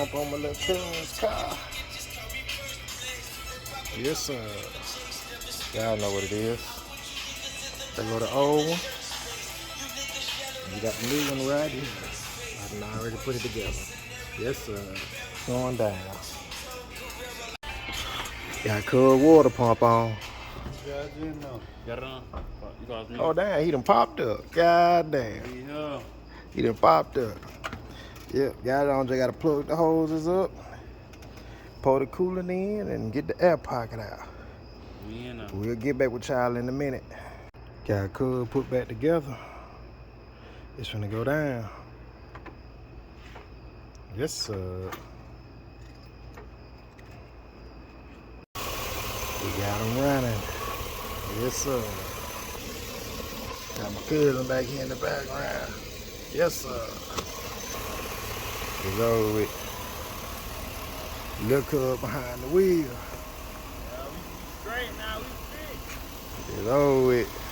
hop on my little cousin's car. Yes, sir. Y'all know what it is. They go the old one. You got the new one right here. I done already put it together. Yes, sir. Going down. Got cold water pump on. Yeah, I didn't know. Oh, damn. He done popped up. God damn. Yeah. He done popped up. Yep. Got it on. Just got to plug the hoses up. Pour the coolant in and get the air pocket out. We'll get back with y'all in a minute. Got cold put back together. It's finna go down. Yes, sir. We got them running. Yes, sir. Got my cousin back here in the background. Yes, sir. It's over with. Look up behind the wheel. Yeah, we straight now. We fixed. It's over with.